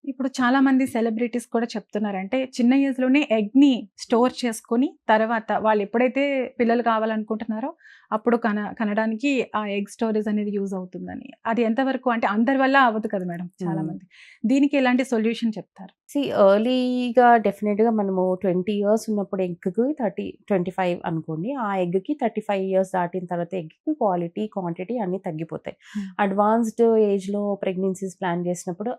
ఇప్పుడు చాలా మంది సెలబ్రిటీస్ కూడా చెప్తున్నారు. అంటే చిన్న ఏజ్‌లోనే ఎగ్‌ని స్టోర్ చేసుకొని తర్వాత వాళ్ళు ఎప్పుడైతే పిల్లలు కావాలనుకుంటున్నారో అప్పుడు కనడానికి ఆ ఎగ్ స్టోరేజ్ అనేది యూజ్ అవుతుందని. అది ఎంతవరకు అంటే అందరి వల్ల అవ్వదు కదా మేడం చాలా మంది. దీనికి ఎలాంటి సొల్యూషన్ చెప్తారు? ఎర్లీగా డెఫినెట్‌గా మనము 20 ఇయర్స్ ఉన్నప్పుడు ఎగ్‌కి 25 అనుకోండి. ఆ ఎగ్‌కి 35 ఇయర్స్ దాటిన తర్వాత ఎగ్‌కి క్వాలిటీ, క్వాంటిటీ అన్నీ తగ్గిపోతాయి. అడ్వాన్స్డ్ ఏజ్‌లో ప్రెగ్నెన్సీస్ ప్లాన్ చేసినప్పుడు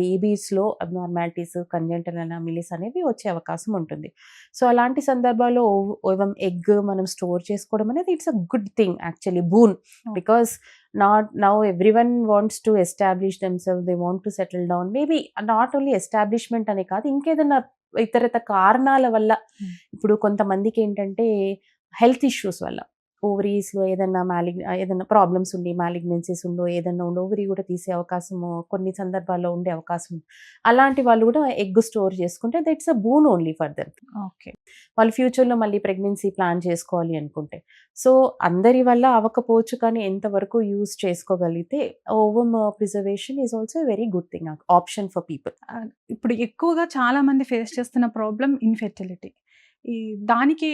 బేబీస్‌లో అబ్నార్మాలిటీస్, కంజెంటల్ అనామలీస్ అనేవి వచ్చే అవకాశం ఉంటుంది. సో, అలాంటి సందర్భాల్లో ఎగ్ మనం స్టోర్ చేసుకోవడం అనేది it's a good thing actually boon. Because not now everyone wants to establish themselves, they want to settle down, maybe not only establishment అనే కాదు, ఇంకేదైనా ఇతరత కారణాల వల్ల. ఇప్పుడు కొంతమందికి ఏంటంటే హెల్త్ ఇష్యూస్ వల్ల ఓవరీస్‌లో ఏదైనా ప్రాబ్లమ్స్ ఉండి, మాలిగ్నెన్సీస్ ఏదన్నా ఓవరీ కూడా తీసే అవకాశము కొన్ని సందర్భాల్లో ఉండే అవకాశం ఉంది. అలాంటి వాళ్ళు కూడా ఎగ్ స్టోర్ చేసుకుంటే that's a boon only for them. Okay. వాళ్ళు ఫ్యూచర్‌లో మళ్ళీ ప్రెగ్నెన్సీ ప్లాన్ చేసుకోవాలి అనుకుంటే. సో, అందరి వల్ల అవ్వకపోవచ్చు, కానీ ఎంతవరకు యూజ్ చేసుకోగలిగితే ovum preservation is also a very good thing option for people. ఇప్పుడు ఎక్కువగా చాలా మంది ఫేస్ చేస్తున్న ప్రాబ్లమ్ ఇన్‌ఫెర్టిలిటీ. దానికి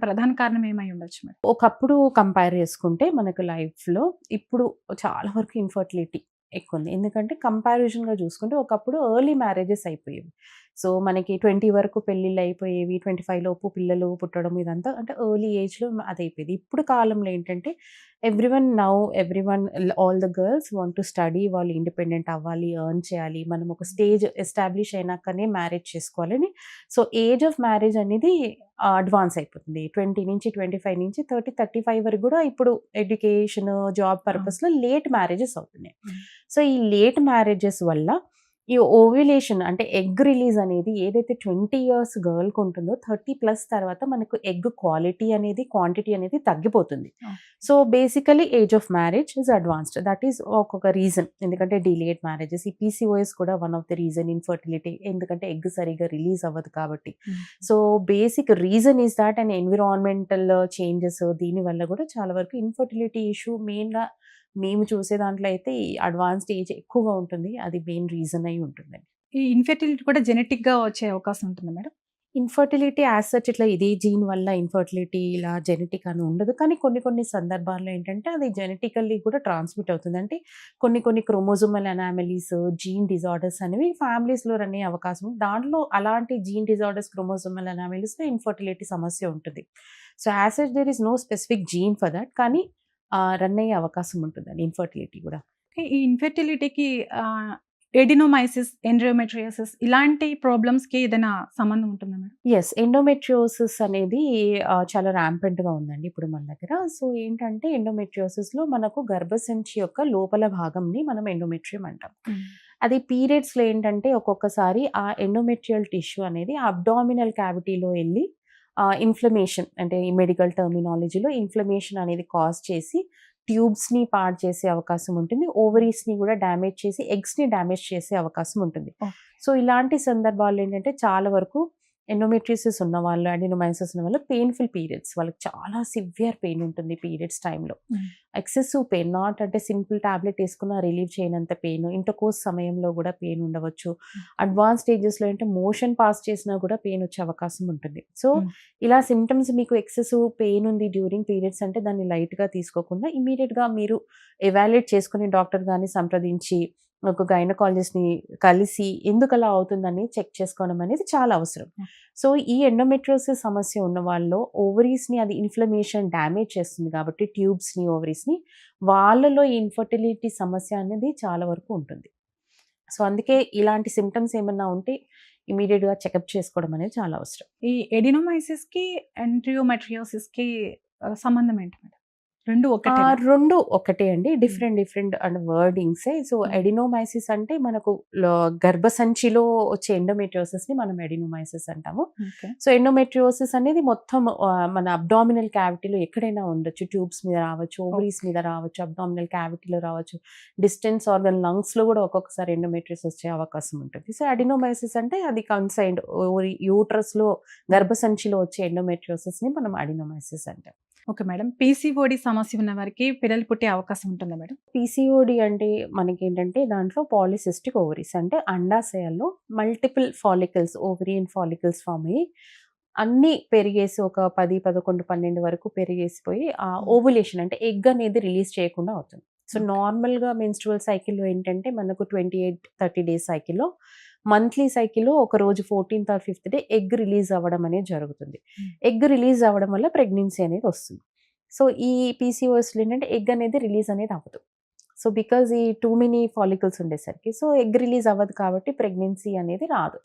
ప్రధాన కారణం ఏమై ఉండొచ్చు మేడం? ఒకప్పుడు కంపేర్ చేసుకుంటే మనకు లైఫ్‌లో ఇప్పుడు చాలా వరకు ఇన్‌ఫర్టిలిటీ ఎక్కువుంది. ఎందుకంటే కంపారిజన్‌గా చూసుకుంటే ఒకప్పుడు ఎర్లీ మ్యారేజెస్ అయిపోయేవి. సో, మనకి 20 వరకు పెళ్ళిళ్ళు అయిపోయేవి. 25 లోపు పిల్లలు పుట్టడం ఇదంతా అంటే ఎర్లీ ఏజ్‌లో అదయిపోయేది. ఇప్పుడు కాలంలో ఏంటంటే everyone all the girls want to study, వాళ్ళు ఇండిపెండెంట్ అవ్వాలి, ఎర్న్ చేయాలి. మనం ఒక స్టేజ్ ఎస్టాబ్లిష్ అయినాకనే మ్యారేజ్ చేసుకోవాలని. సో, ఏజ్ ఆఫ్ మ్యారేజ్ అనేది అడ్వాన్స్ అయిపోతుంది. 20 నుంచి 25 నుంచి 30, 35 వరకు గూడా ఇప్పుడు ఎడ్యుకేషన్, జాబ్ పర్పస్‌లో లేట్ మ్యారేజెస్ అవుతున్నాయి. సో, ఈ లేట్ మ్యారేజెస్ వల్ల ఈ ఓవ్యులేషన్ అంటే ఎగ్ రిలీజ్ అనేది ఏదైతే 20 ఇయర్స్ గర్ల్‌కి ఉంటుందో 30+ తర్వాత మనకు ఎగ్ క్వాలిటీ అనేది, క్వాంటిటీ అనేది తగ్గిపోతుంది. So, basically age of marriage is advanced. That is ఒక్కొక్క రీజన్. ఎందుకంటే డిలేడ్ మ్యారేజెస్, ఈ పీసీఓఎస్ కూడా one of the reason, infertility. ఎందుకంటే ఎగ్ సరిగ్గా రిలీజ్ అవ్వదు కాబట్టి. So, basic reason is that and environmental changes దీనివల్ల కూడా చాలా వరకు ఇన్‌ఫర్టిలిటీ ఇష్యూ మెయిన్‌గా మేము చూసే దాంట్లో అయితే ఈ అడ్వాన్స్డ్ ఏజ్ ఎక్కువగా ఉంటుంది. అది మెయిన్ రీజన్ అయి ఉంటుందండి. ఈ ఇన్‌ఫెర్టిలిటీ కూడా జెనెటిక్‌గా వచ్చే అవకాశం ఉంటుందా మేడం? ఇన్‌ఫర్టిలిటీ యాస్ సచ్ ఇట్లా ఇదే జీన్ వల్ల ఇన్‌ఫర్టిలిటీ ఇలా జెనెటిక్ అని ఉండదు. కానీ కొన్ని కొన్ని సందర్భాల్లో ఏంటంటే అది జెనెటికల్లీ కూడా ట్రాన్స్‌మిట్ అవుతుంది. అంటే కొన్ని క్రోమోజోమల్ అనామలీస్, జీన్ డిజార్డర్స్ అనేవి ఫ్యామిలీస్‌లో రన్ అయ్యే అవకాశం ఉంది. దాంట్లో అలాంటి జీన్ డిజార్డర్స్, క్రోమోజోమల్ అనామలీస్‌లో ఇన్‌ఫర్టిలిటీ సమస్య ఉంటుంది. So, as such there is no specific gene for that. కానీ రన్ అయ్యే అవకాశం ఉంటుందండి ఇన్‌ఫర్టిలిటీ కూడా. ఈ ఇన్‌ఫెర్టిలిటీకి ఎడినోమైసిస్, ఎండోమెట్రియోసిస్ ఇలాంటి ప్రాబ్లమ్స్‌కి ఏదైనా సంబంధం ఉంటుందా మేడం? యెస్. ఎండోమెట్రియోసిస్ అనేది చాలా ర్యాంపెంట్‌గా ఉందండి ఇప్పుడు మన దగ్గర. సో, ఏంటంటే ఎండోమెట్రియోసిస్‌లో మనకు గర్భసంచి యొక్క లోపల భాగంని మనం ఎండోమెట్రియం అంటాం. అది పీరియడ్స్‌లో ఏంటంటే ఒక్కొక్కసారి ఆ ఎండోమెట్రియల్ టిష్యూ అనేది అబ్డామినల్ క్యావిటీలో ఎళ్లి ఇన్‌ఫ్లమేషన్, అంటే ఈ మెడికల్ టర్మినాలజీలో ఇన్‌ఫ్లమేషన్ అనేది కాజ్ చేసి ట్యూబ్స్‌ని పాడు చేసే అవకాశం ఉంటుంది. ఓవరీస్‌ని కూడా డ్యామేజ్ చేసి ఎగ్స్‌ని డ్యామేజ్ చేసే అవకాశం ఉంటుంది. సో, ఇలాంటి సందర్భాల్లో ఏంటంటే చాలా వరకు ఎండోమెట్రియోసిస్ ఉన్నవాళ్ళు, అడినోమైసిస్ ఉన్నవాళ్ళు పెయిన్‌ఫుల్ పీరియడ్స్, వాళ్ళకి చాలా సివియర్ పెయిన్ ఉంటుంది పీరియడ్స్ టైంలో. ఎక్సెసివ్ పెయిన్, నాట్ అంటే సింపుల్ టాబ్లెట్ ఏసుకున్న రిలీవ్ చేయనంత పెయిన్. ఇంటర్‌కోర్స్ సమయంలో కూడా పెయిన్ ఉండవచ్చు. అడ్వాన్స్ స్టేజెస్‌లో అంటే మోషన్ పాస్ చేసినా కూడా పెయిన్ వచ్చే అవకాశం ఉంటుంది. సో, ఇలా సింప్టమ్స్ మీకు ఎక్సెసివ్ పెయిన్ ఉంది డ్యూరింగ్ పీరియడ్స్ అంటే దాన్ని లైట్‌గా తీసుకోకుండా ఇమ్మీడియేట్‌గా మీరు ఎవాల్యుయేట్ చేసుకొని డాక్టర్ గారిని సంప్రదించి ఒక గైనకాలజిస్ట్‌ని కలిసి ఎందుకలా అవుతుందని చెక్ చేసుకోవడం అనేది చాలా అవసరం. సో, ఈ ఎండోమెట్రియోసిస్ సమస్య ఉన్న వాళ్ళలో ఓవరీస్‌ని అది ఇన్‌ఫ్లమేషన్ డ్యామేజ్ చేస్తుంది కాబట్టి ట్యూబ్స్‌ని, ఓవరీస్‌ని, వాళ్ళలో ఈ ఇన్‌ఫర్టిలిటీ సమస్య అనేది చాలా వరకు ఉంటుంది. సో, అందుకే ఇలాంటి సింప్టమ్స్ ఏమన్నా ఉంటే ఇమ్మీడియేట్‌గా చెకప్ చేసుకోవడం అనేది చాలా అవసరం. ఈ ఎడినోమైసిస్‌కి, ఎండ్రియోమెట్రియోసిస్‌కి సంబంధం ఏంటి మేడం? 2 ఒకటేనా? 2 ఒకటే అండి. డిఫరెంట్ అండ్ వర్డింగ్సే. సో, ఎడినోమైసిస్ అంటే మనకు గర్భసంచిలో వచ్చే ఎండోమెట్రియోసిస్‌ని మనం ఎడినోమైసిస్ అంటాము. సో, ఎండోమెట్రియోసిస్ అనేది మొత్తం మన అబ్డామినల్ క్యావిటీలో ఎక్కడైనా ఉండొచ్చు. ట్యూబ్స్ మీద రావచ్చు, ఓవరీస్ మీద రావచ్చు, అబ్డామినల్ క్యావిటీలో రావచ్చు. డిస్టెన్స్ ఆర్గన్ లంగ్స్‌లో కూడా ఒక్కొక్కసారి ఎండోమెట్రియోసిస్ వచ్చే అవకాశం ఉంటుంది. సో, అడినోమైసిస్ అంటే అది కన్సైన్డ్ యూట్రస్‌లో, గర్భసంచిలో వచ్చే ఎండోమెట్రియోసిస్‌ని మనం అడినోమైసిస్ అంటాం. Okay madam. పీసీఓడి సమస్య ఉన్న వారికి పిల్లలు పుట్టే అవకాశం ఉంటుందా మేడం? పీసీఓడి అంటే మనకేంటంటే దాంట్లో పాలిసిస్టిక్ ఓవరీస్ అంటే అండాశయాల్లో multiple follicles, ovarian follicles form అయ్యి అన్నీ పెరిగేసి ఒక 10, 11, 12 వరకు పెరిగేసిపోయి ఆ ఓవులేషన్ అంటే ఎగ్ అనేది రిలీజ్ చేయకుండా అవుతుంది. So, okay. నార్మల్‌గా మెన్‌స్ట్రువల్ సైకిల్‌లో ఏంటంటే మనకు 28, 30 డేస్ సైకిల్‌లో మంత్లీ సైకిల్‌లో ఒక రోజు 14థ్ ఆర్ 5థ్ డే ఎగ్ రిలీజ్ అవ్వడం అనేది జరుగుతుంది. ఎగ్ రిలీజ్ అవ్వడం వల్ల ప్రెగ్నెన్సీ అనేది వస్తుంది. సో, ఈ పీసీఓఎస్‌లో ఏంటంటే ఎగ్ అనేది రిలీజ్ అనేది అవ్వదు. సో, బికాజ్ ఈ టూ మెనీ ఫాలికల్స్ ఉండేసరికి సో, ఎగ్ రిలీజ్ అవ్వదు కాబట్టి ప్రెగ్నెన్సీ అనేది రాదు.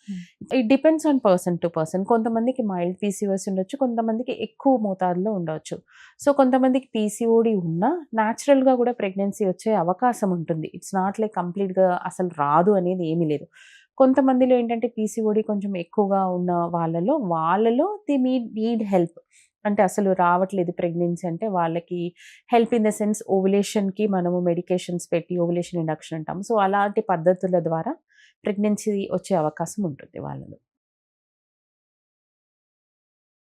It depends on person to person. కొంతమందికి మైల్డ్ పీసీఓఎస్ ఉండొచ్చు. కొంతమందికి ఎక్కువ మోతాదులో ఉండవచ్చు. సో, కొంతమందికి పీసీఓడి ఉన్నా నేచురల్‌గా కూడా ప్రెగ్నెన్సీ వచ్చే అవకాశం ఉంటుంది. ఇట్స్ నాట్ లైక్ కంప్లీట్‌గా అసలు రాదు అనేది ఏమీ లేదు. కొంతమందిలో ఏంటంటే పీసీఓడి కొంచెం ఎక్కువగా ఉన్న వాళ్ళలో దే నీడ్ హెల్ప్. అంటే అసలు రావట్లేదు ప్రెగ్నెన్సీ అంటే వాళ్ళకి హెల్ప్ ఇన్ ద సెన్స్ ఓవులేషన్‌కి మనము మెడికేషన్స్ పెట్టి ఓవులేషన్ ఇండక్షన్ అంటాము. సో, అలాంటి పద్ధతుల ద్వారా ప్రెగ్నెన్సీ వచ్చే అవకాశం ఉంటుంది వాళ్ళలో.